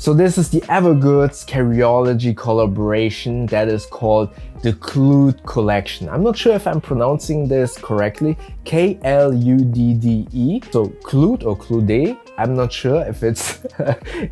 So this is the Evergoods Carryology collaboration that is called the Kludde collection. I'm not sure if I'm pronouncing this correctly. K-L-U-D-D-E. So Kludde or Kludde. I'm not sure if it's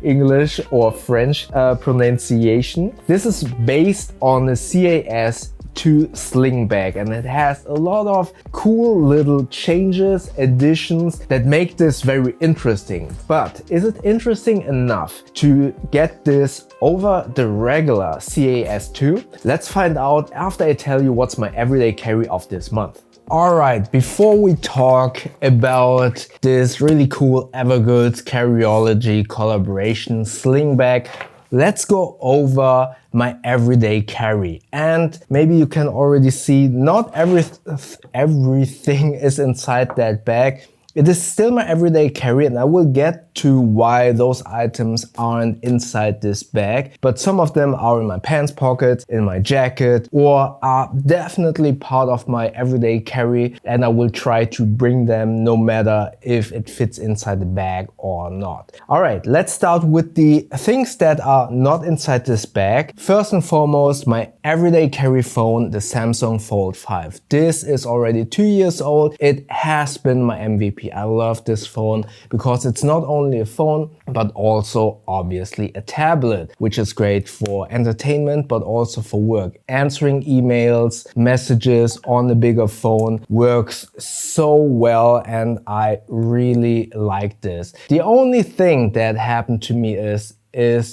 English or French pronunciation. This is based on the CAS to Slingbag, and it has a lot of cool little changes, additions that make this very interesting. But is it interesting enough to get this over the regular CAS2? Let's find out after I tell you what's my everyday carry of this month. Alright, before we talk about this really cool Evergoods Carryology collaboration Slingbag, let's go over my everyday carry. And maybe you can already see not everything is inside that bag. It is still my everyday carry, and I will get to why those items aren't inside this bag. But some of them are in my pants pocket, in my jacket, or are definitely part of my everyday carry, and I will try to bring them no matter if it fits inside the bag or not. Alright, let's start with the things that are not inside this bag. First and foremost, my everyday carry phone, the Samsung Fold 5. This is already 2 years old. It has been my MVP. I love this phone because it's not only a phone, but also obviously a tablet, which is great for entertainment, but also for work. Answering emails, messages on the bigger phone works so well, and I really like this. The only thing that happened to me is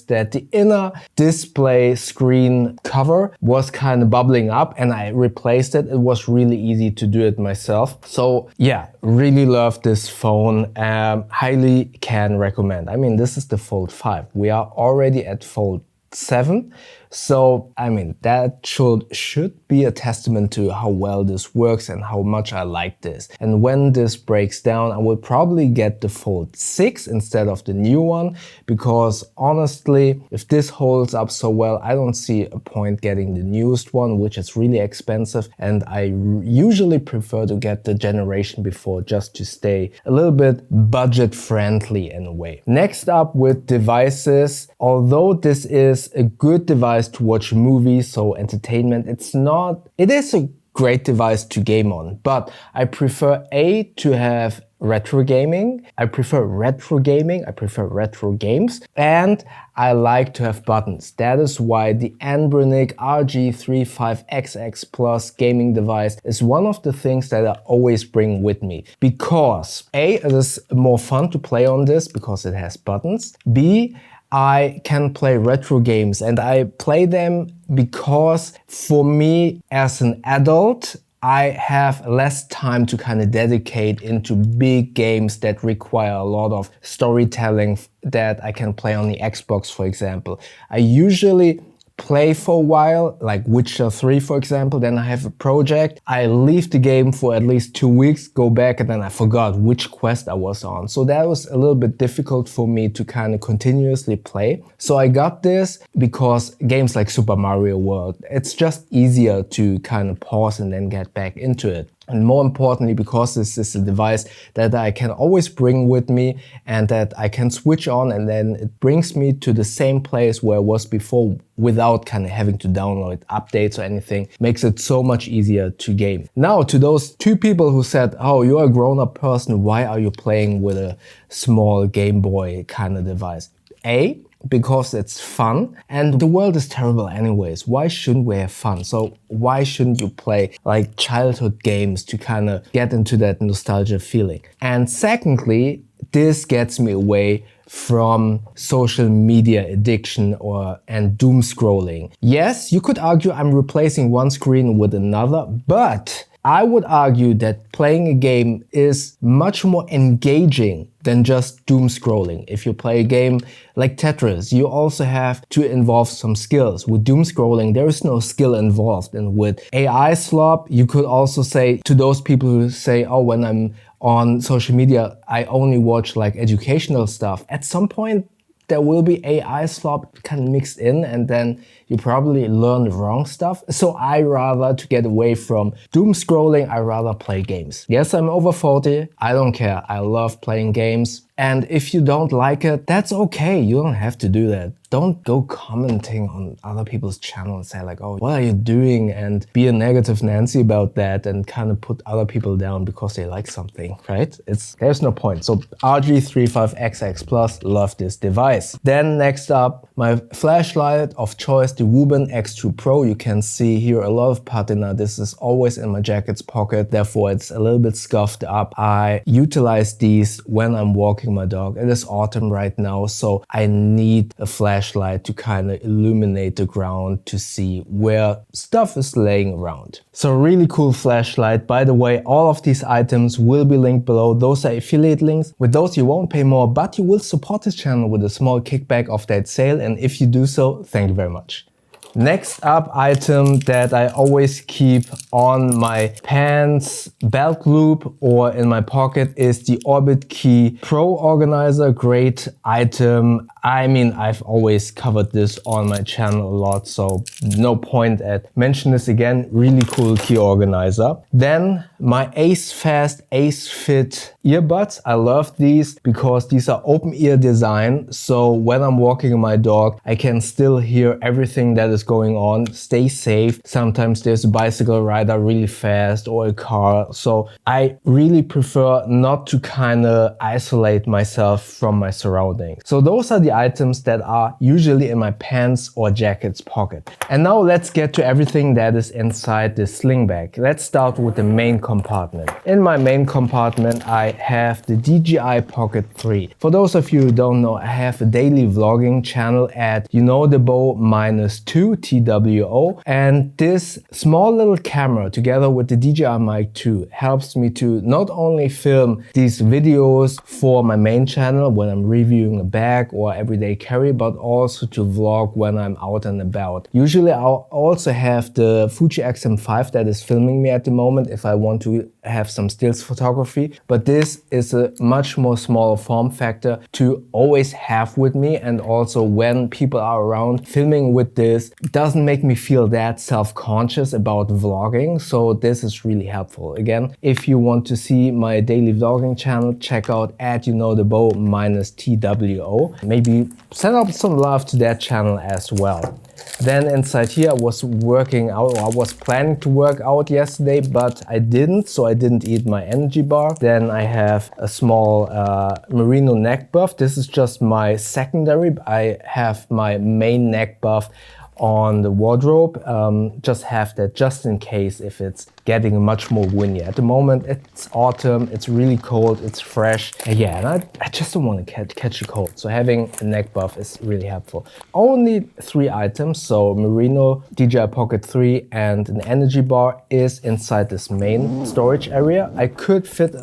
that the inner display screen cover was kind of bubbling up, and I replaced it. It was really easy to do it myself. So yeah, really love this phone. Highly can recommend. I mean, this is the Fold 5. We are already at Fold 7. So, I mean, that should be a testament to how well this works and how much I like this. And when this breaks down, I will probably get the Fold 6 instead of the new one, because honestly, if this holds up so well, I don't see a point getting the newest one, which is really expensive. And I usually prefer to get the generation before, just to stay a little bit budget friendly in a way. Next up with devices, although this is a good device to watch movies, so entertainment, it is a great device to game on, but I prefer to have retro gaming. I prefer retro games, and I like to have buttons. That is why the Anbernic RG35XX Plus gaming device is one of the things that I always bring with me, because it is more fun to play on this because it has buttons. B, I can play retro games, and I play them because for me as an adult, I have less time to kind of dedicate into big games that require a lot of storytelling that I can play on the Xbox, for example. I usually play for a while, like Witcher 3 for example, then I have a project, I leave the game for at least 2 weeks, go back, and then I forgot which quest I was on. So that was a little bit difficult for me to kind of continuously play. So I got this because games like Super Mario World, it's just easier to kind of pause and then get back into it. And more importantly, because this is a device that I can always bring with me and that I can switch on, and then it brings me to the same place where I was before without kind of having to download updates or anything, makes it so much easier to game. Now, to those 2 people who said, oh, you're a grown-up person, why are you playing with a small Game Boy kind of device? Because it's fun, and the world is terrible anyways. Why shouldn't we have fun? So why shouldn't you play like childhood games to kind of get into that nostalgia feeling? And secondly, this gets me away from social media addiction and doom scrolling. Yes, you could argue I'm replacing one screen with another, but I would argue that playing a game is much more engaging than just doom scrolling. If you play a game like Tetris, you also have to involve some skills. With doom scrolling, there is no skill involved. And with AI slop, you could also say to those people who say, oh, when I'm on social media, I only watch like educational stuff. At some point, there will be AI slop kind of mixed in, and then you probably learn the wrong stuff. So I rather, to get away from doom scrolling, I rather play games. Yes, I'm over 40. I don't care. I love playing games. And if you don't like it, that's okay. You don't have to do that. Don't go commenting on other people's channel and say like, oh, what are you doing? And be a negative Nancy about that and kind of put other people down because they like something, right? There's no point. So RG35XX Plus, love this device. Then next up, my flashlight of choice, the Wuben X2 Pro. You can see here a lot of patina. This is always in my jacket's pocket, therefore it's a little bit scuffed up. I utilize these when I'm walking my dog. It is autumn right now, so I need a flashlight to kind of illuminate the ground to see where stuff is laying around. So really cool flashlight. By the way, all of these items will be linked below. Those are affiliate links. With those you won't pay more, but you will support this channel with a small kickback of that sale, and if you do so, thank you very much. Next up, item that I always keep on my pants belt loop or in my pocket is the Orbitkey Pro Organizer. Great item. I mean, I've always covered this on my channel a lot, so no point at mention this again. Really cool key organizer. Then my Ace Fast Ace Fit earbuds. I love these because these are open ear design. So when I'm walking my dog, I can still hear everything that is going on, stay safe. Sometimes there's a bicycle rider really fast or a car. So I really prefer not to kind of isolate myself from my surroundings. So those are the items that are usually in my pants or jacket's pocket. And now let's get to everything that is inside the sling bag. Let's start with the main compartment. In my main compartment, I have the DJI Pocket 3. For those of you who don't know, I have a daily vlogging channel at -2 TWO, and this small little camera together with the DJI Mic 2 helps me to not only film these videos for my main channel when I'm reviewing a bag or everyday carry, but also to vlog when I'm out and about. Usually I'll also have the Fuji X-M5 that is filming me at the moment if I want to have some stills photography, but this is a much more smaller form factor to always have with me, and also when people are around, filming with this doesn't make me feel that self-conscious about vlogging, so this is really helpful. Again, if you want to see my daily vlogging channel, check out at -TWO. Maybe send up some love to that channel as well. Then inside here I was working out, or I was planning to work out yesterday, but I didn't, so I didn't eat my energy bar. Then I have a small merino neck buff. This is just my secondary. I have my main neck buff on the wardrobe. Just have that just in case if it's getting much more windy. At the moment it's autumn, it's really cold, it's fresh. Yeah, and I just don't want to catch a cold. So having a neck buff is really helpful. Only 3 items, so merino, DJI Pocket 3 and an energy bar is inside this main storage area. I could fit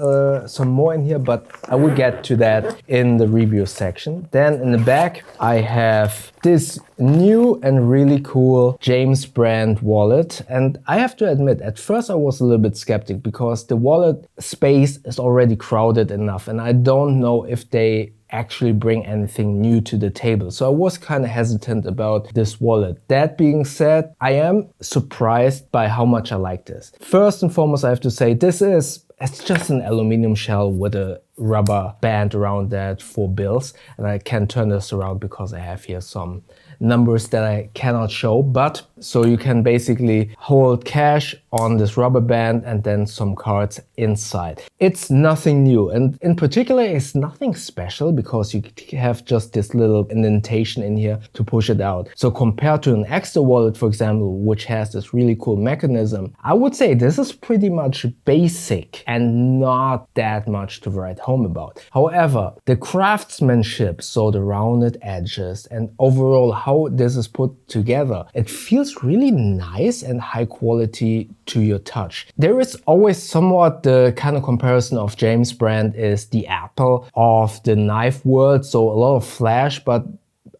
some more in here, but I will get to that in the review section. Then in the back I have this new and really cool James brand wallet, and I have to admit at first I was a little bit skeptic because the wallet space is already crowded enough and I don't know if they actually bring anything new to the table. So I was kind of hesitant about this wallet. That being said, I am surprised by how much I like this. First and foremost, I have to say it's just an aluminum shell with a rubber band around that for bills, and I can turn this around because I have here some numbers that I cannot show, but so you can basically hold cash on this rubber band and then some cards inside. It's nothing new, and in particular it's nothing special because you have just this little indentation in here to push it out. So compared to an extra wallet, for example, which has this really cool mechanism, I would say this is pretty much basic and not that much to write home about. However, the craftsmanship, so the rounded edges and overall how this is put together, it feels really nice and high quality to your touch. There is always somewhat the kind of comparison of James brand is the Apple of the knife world, so a lot of flash, but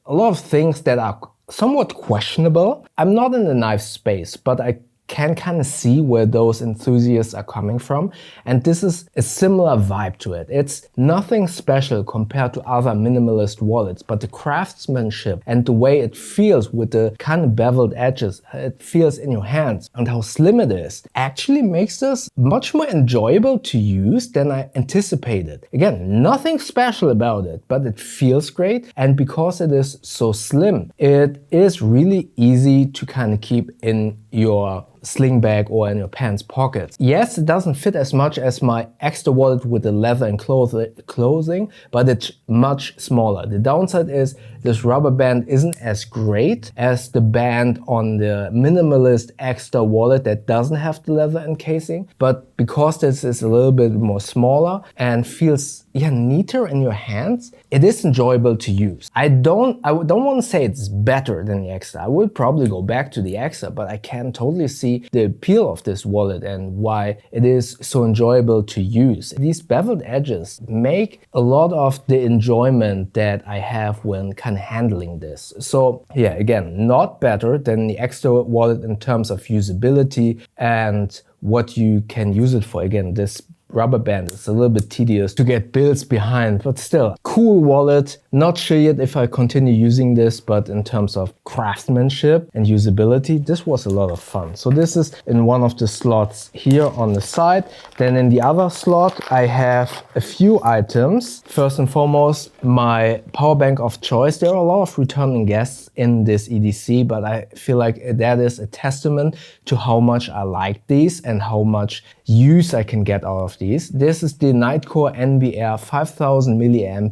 a lot of things that are somewhat questionable. I'm not in the knife space, but I can kind of see where those enthusiasts are coming from. And this is a similar vibe to it. It's nothing special compared to other minimalist wallets, but the craftsmanship and the way it feels with the kind of beveled edges, it feels in your hands, and how slim it is actually makes this much more enjoyable to use than I anticipated. Again, nothing special about it, but it feels great. And because it is so slim, it is really easy to kind of keep in your sling bag or in your pants pockets. Yes, it doesn't fit as much as my extra wallet with the leather and clothing, but it's much smaller. The downside is this rubber band isn't as great as the band on the minimalist extra wallet that doesn't have the leather encasing. But because this is a little bit more smaller and feels neater in your hands, it is enjoyable to use. I don't want to say it's better than the extra. I would probably go back to the extra, but I can totally see the appeal of this wallet and why it is so enjoyable to use. These beveled edges make a lot of the enjoyment that I have when kind of handling this. So yeah, again, not better than the extra wallet in terms of usability and what you can use it for. Again, this rubber band is a little bit tedious to get bills behind, but still, cool wallet. Not sure yet if I continue using this, but in terms of craftsmanship and usability, this was a lot of fun. So this is in one of the slots here on the side. Then in the other slot, I have a few items. First and foremost, my power bank of choice. There are a lot of returning guests in this EDC, but I feel like that is a testament to how much I like these and how much use I can get out of these. This is the Nightcore NBR 5000 mAh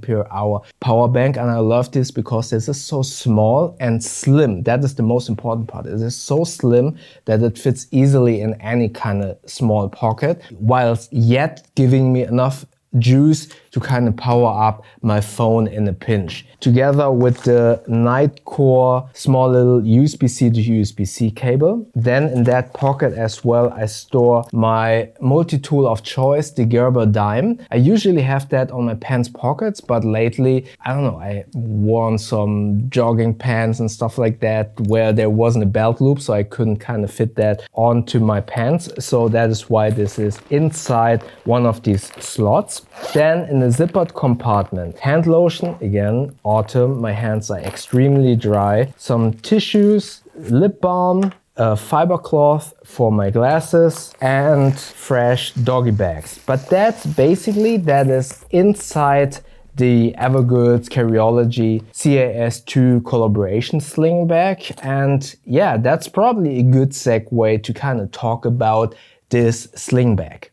power bank, and I love this because this is so small and slim. That is the most important part. It is so slim that it fits easily in any kind of small pocket, whilst yet giving me enough juice to kind of power up my phone in a pinch. Together with the Nightcore small little USB-C to USB-C cable. Then in that pocket as well, I store my multi-tool of choice, the Gerber dime. I usually have that on my pants pockets, but lately, I don't know, I worn some jogging pants and stuff like that where there wasn't a belt loop, so I couldn't kind of fit that onto my pants. So that is why this is inside one of these slots. Then in the zippered compartment, hand lotion, again, autumn, my hands are extremely dry. Some tissues, lip balm, a fiber cloth for my glasses, and fresh doggy bags. But that's basically, that is inside the Evergoods Carryology CAS2 collaboration sling bag. And yeah, that's probably a good segue to kind of talk about this sling bag.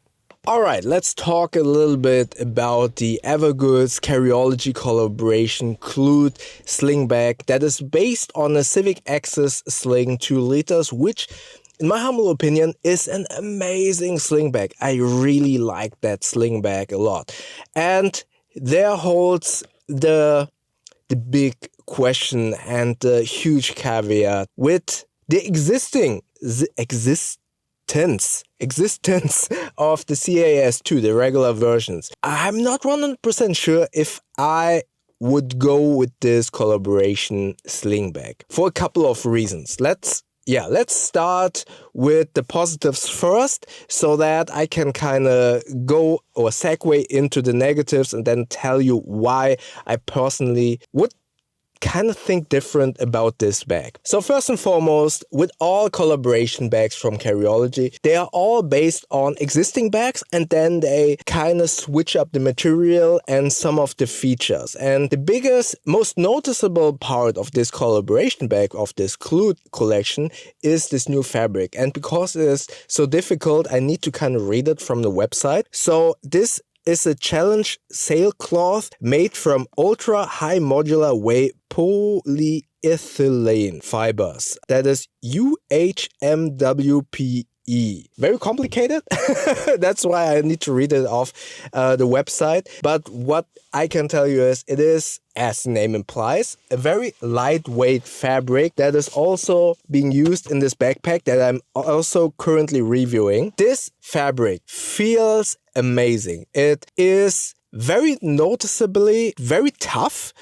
Alright, let's talk a little bit about the Evergoods Carryology collaboration Kludde sling bag that is based on a Civic Access Sling 2 liters, which in my humble opinion is an amazing sling bag. I really like that sling bag a lot. And there holds the big question and the huge caveat with the existence of the CAS2, the regular versions. I'm not 100% sure if I would go with this collaboration sling bag for a couple of reasons. Let's start with the positives first so that I can kind of go or segue into the negatives and then tell you why I personally would kind of think different about this bag. So first and foremost, with all collaboration bags from Carryology, they are all based on existing bags and then they kind of switch up the material and some of the features. And the biggest, most noticeable part of this collaboration bag of this Kludde collection is this new fabric. And because it is so difficult, I need to kind of read it from the website. So this is a challenge sailcloth made from ultra high modular weight polyethylene fibers. That is UHMWPE. Very complicated. That's why I need to read it off the website. But what I can tell you is it is, as the name implies, a very lightweight fabric that is also being used in this backpack that I'm also currently reviewing. This fabric feels amazing. It is very noticeably very tough,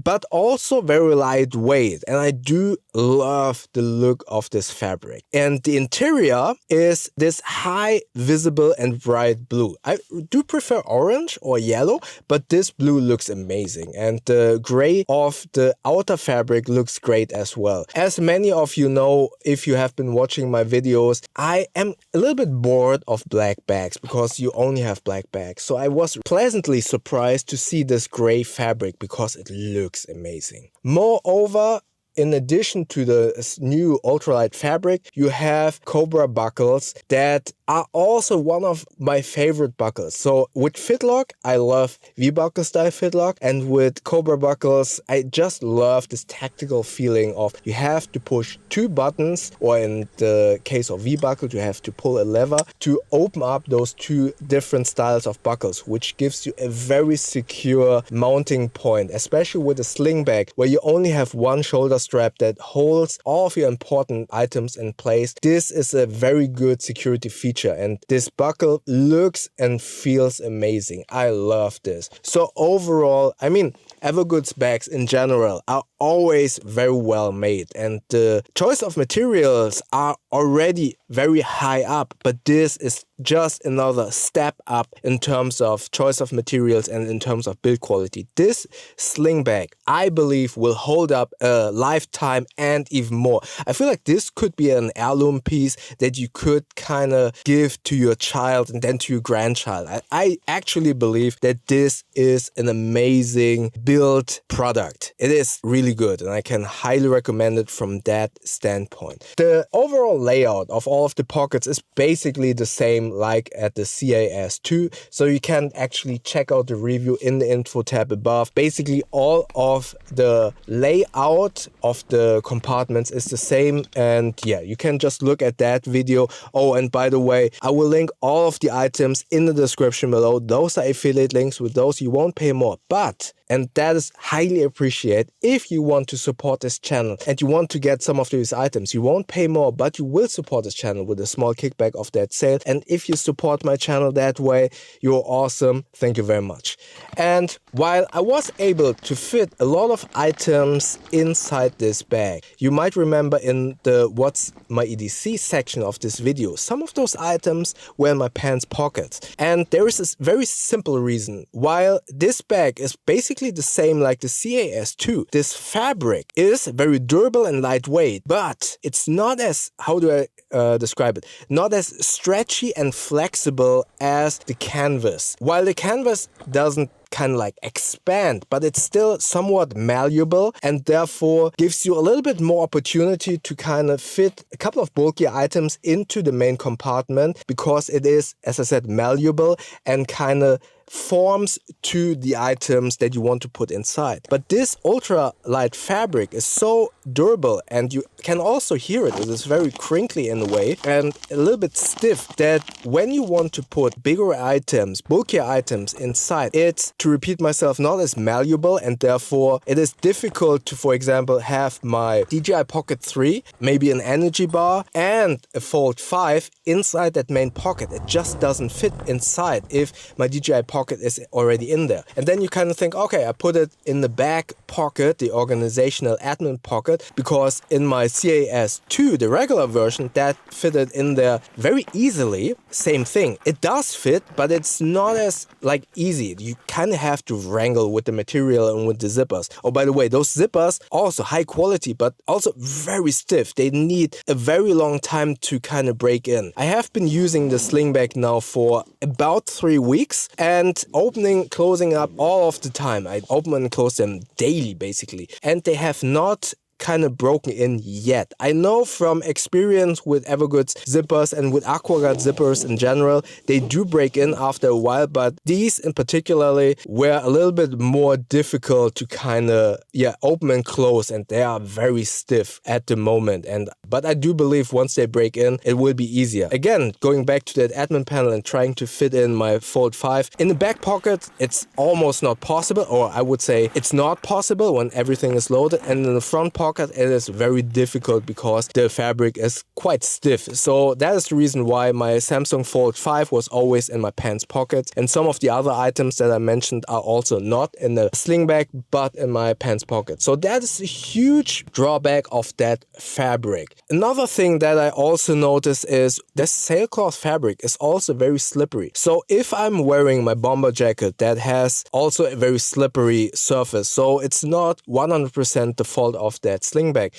but also very lightweight. And I do love the look of this fabric. And the interior is this high visible and bright blue. I do prefer orange or yellow, but this blue looks amazing. And the gray of the outer fabric looks great as well. As many of you know, if you have been watching my videos, I am a little bit bored of black bags because you only have black bags. So I was pleasantly surprised to see this gray fabric because it looks amazing. Moreover, in addition to the new ultralight fabric, you have Cobra buckles that are also one of my favorite buckles. So with Fitlock, I love V-buckle style Fitlock, and with Cobra buckles, I just love this tactical feeling of you have to push 2 buttons, or in the case of V-buckle, you have to pull a lever to open up those 2 different styles of buckles, which gives you a very secure mounting point, especially with a Slingbag, where you only have one shoulder strap that holds all of your important items in place. This is a very good security feature, and this buckle looks and feels amazing. I love this. So overall, I mean, Evergoods bags in general are always very well made, and the choice of materials are already very high up, but this is just another step up in terms of choice of materials and in terms of build quality. This sling bag, I believe, will hold up a lifetime and even more. I feel like this could be an heirloom piece that you could kind of give to your child and then to your grandchild. I actually believe that this is an amazing build product. It is really good, and I can highly recommend it from that standpoint. The overall layout of all of the pockets is basically the same like at the CAS2, so you can actually check out the review in the info tab above. Basically all of the layout of the compartments is the same, and yeah, you can just look at that video. Oh, and by the way, I will link all of the items in the description below. Those are affiliate links. With those you won't pay more, but and that is highly appreciated. If you want to support this channel and you want to get some of these items, you won't pay more, but you will support this channel with a small kickback of that sale. And if you support my channel that way, you're awesome. Thank you very much. And while I was able to fit a lot of items inside this bag, you might remember in the What's My EDC section of this video, some of those items were in my pants pockets. And there is this very simple reason. While this bag is basically the same like the CAS2, this fabric is very durable and lightweight, but it's not as, how do I describe it, not as stretchy and flexible as the canvas. While the canvas doesn't kind of like expand, but it's still somewhat malleable and therefore gives you a little bit more opportunity to kind of fit a couple of bulkier items into the main compartment, because it is, as I said, malleable and kind of forms to the items that you want to put inside. But this ultra light fabric is so durable, and you can also hear it. It is very crinkly in a way and a little bit stiff, that when you want to put bigger items, bulkier items inside, it's, to repeat myself, not as malleable, and therefore it is difficult to, for example, have my DJI Pocket 3, maybe an energy bar and a Fold 5 inside that main pocket. It just doesn't fit inside if my DJI Pocket is already in there. And then you kind of think, okay, I put it in the back pocket, the organizational admin pocket, because in my CAS2, the regular version, that fitted in there very easily. Same thing. It does fit, but it's not as like easy. You kind of have to wrangle with the material and with the zippers. Oh, by the way, those zippers also high quality, but also very stiff. They need a very long time to kind of break in. I have been using the Slingbag now for about 3 weeks, and opening, closing up all of the time. I open and close them daily, basically. And they have not kind of broken in yet. I know from experience with Evergoods zippers and with Aquaguard zippers in general, they do break in after a while, but these in particularly were a little bit more difficult to kind of, open and close, and they are very stiff at the moment. But I do believe once they break in, it will be easier. Again, going back to that admin panel and trying to fit in my Fold 5, in the back pocket, it's almost not possible, or I would say it's not possible when everything is loaded, and in the front pocket, pocket, it is very difficult because the fabric is quite stiff. So that is the reason why my Samsung Fold 5 was always in my pants pocket, and some of the other items that I mentioned are also not in the sling bag but in my pants pocket. So that is a huge drawback of that fabric. Another thing that I also notice is this sailcloth fabric is also very slippery. So if I'm wearing my bomber jacket that has also a very slippery surface, so it's not 100% the fault of that sling bag.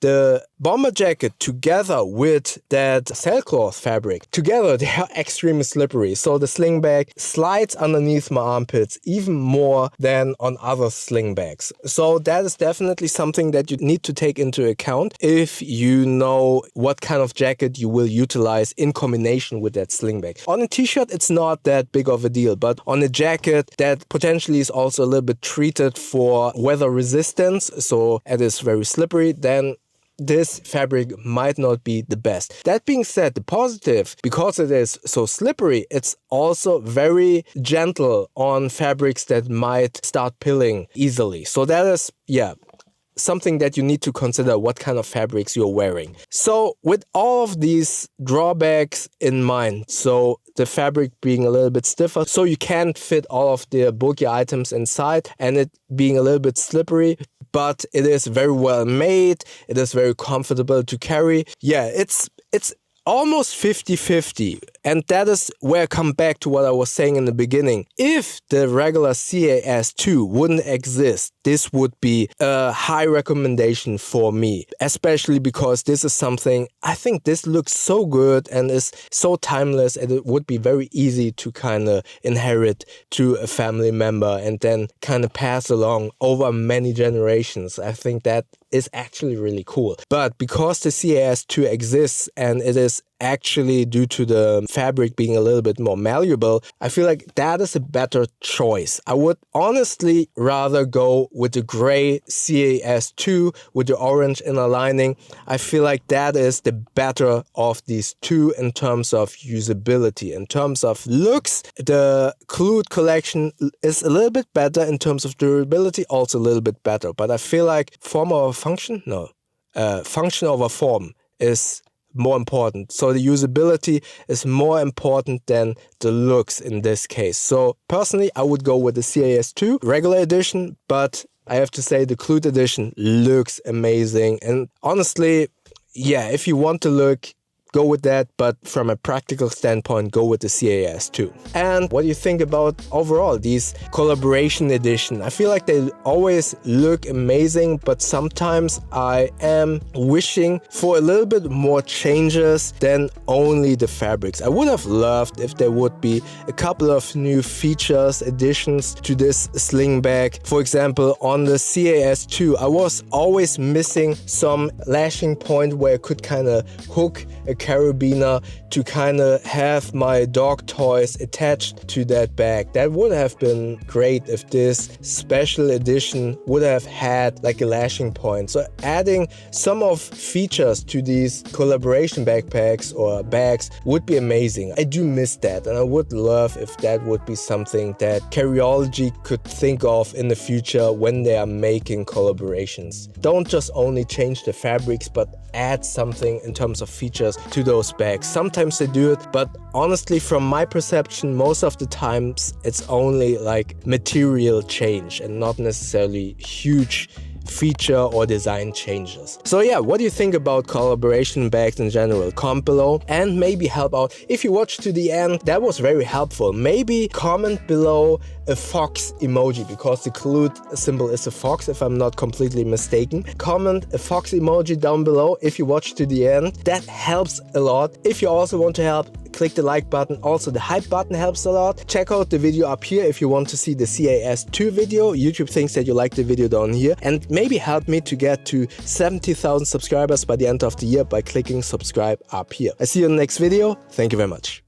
The bomber jacket together with that sailcloth fabric, together they are extremely slippery. So the sling bag slides underneath my armpits even more than on other sling bags. So that is definitely something that you need to take into account if you know what kind of jacket you will utilize in combination with that sling bag. On a t-shirt it's not that big of a deal, but on a jacket that potentially is also a little bit treated for weather resistance, so it is very slippery, then this fabric might not be the best. That being said, the positive, because it is so slippery, it's also very gentle on fabrics that might start pilling easily. So that is, yeah, something that you need to consider what kind of fabrics you're wearing. So with all of these drawbacks in mind, so the fabric being a little bit stiffer, so you can't fit all of the bulky items inside, and it being a little bit slippery, but it is very well made, it is very comfortable to carry. Yeah, it's almost 50-50, and that is where I come back to what I was saying in the beginning. If the regular CAS2 wouldn't exist, this would be a high recommendation for me, especially because this is something, I think this looks so good and is so timeless, and it would be very easy to kind of inherit to a family member and then kind of pass along over many generations. I think that is actually really cool. But because the CAS2 exists and it is actually due to the fabric being a little bit more malleable, I feel like that is a better choice. I would honestly rather go with the gray CAS2 with the orange inner lining. I feel like that is the better of these two in terms of usability. In terms of looks, the Kludde collection is a little bit better. In terms of durability, also a little bit better. But I feel like form over function? No. Function over form is more important. So the usability is more important than the looks in this case. So personally, I would go with the CAS2 regular edition, but I have to say the Kludde edition looks amazing. And honestly, yeah, if you want to look, go with that, but from a practical standpoint, go with the CAS2. And what do you think about overall these collaboration edition? I feel like they always look amazing, but sometimes I am wishing for a little bit more changes than only the fabrics. I would have loved if there would be a couple of new features, additions to this sling bag. For example, on the CAS2, I was always missing some lashing point where I could kind of hook a carabiner to kind of have my dog toys attached to that bag. That would have been great if this special edition would have had like a lashing point. So adding some of features to these collaboration backpacks or bags would be amazing. I do miss that, and I would love if that would be something that Carryology could think of in the future when they are making collaborations. Don't just only change the fabrics, but add something in terms of features to those bags. Sometimes they do it, but honestly, from my perception, most of the times it's only like material change and not necessarily huge feature or design changes. So yeah, what do you think about collaboration bags in general? Comment below and maybe help out. If you watched to the end, that was very helpful. Maybe comment below a fox emoji, because the Kludde symbol is a fox if I'm not completely mistaken. Comment a fox emoji down below if you watched to the end. That helps a lot. If you also want to help, click the like button. Also the hype button helps a lot. Check out the video up here if you want to see the CAS2 video. YouTube thinks that you like the video down here, and maybe help me to get to 70,000 subscribers by the end of the year by clicking subscribe up here. I see you in the next video. Thank you very much.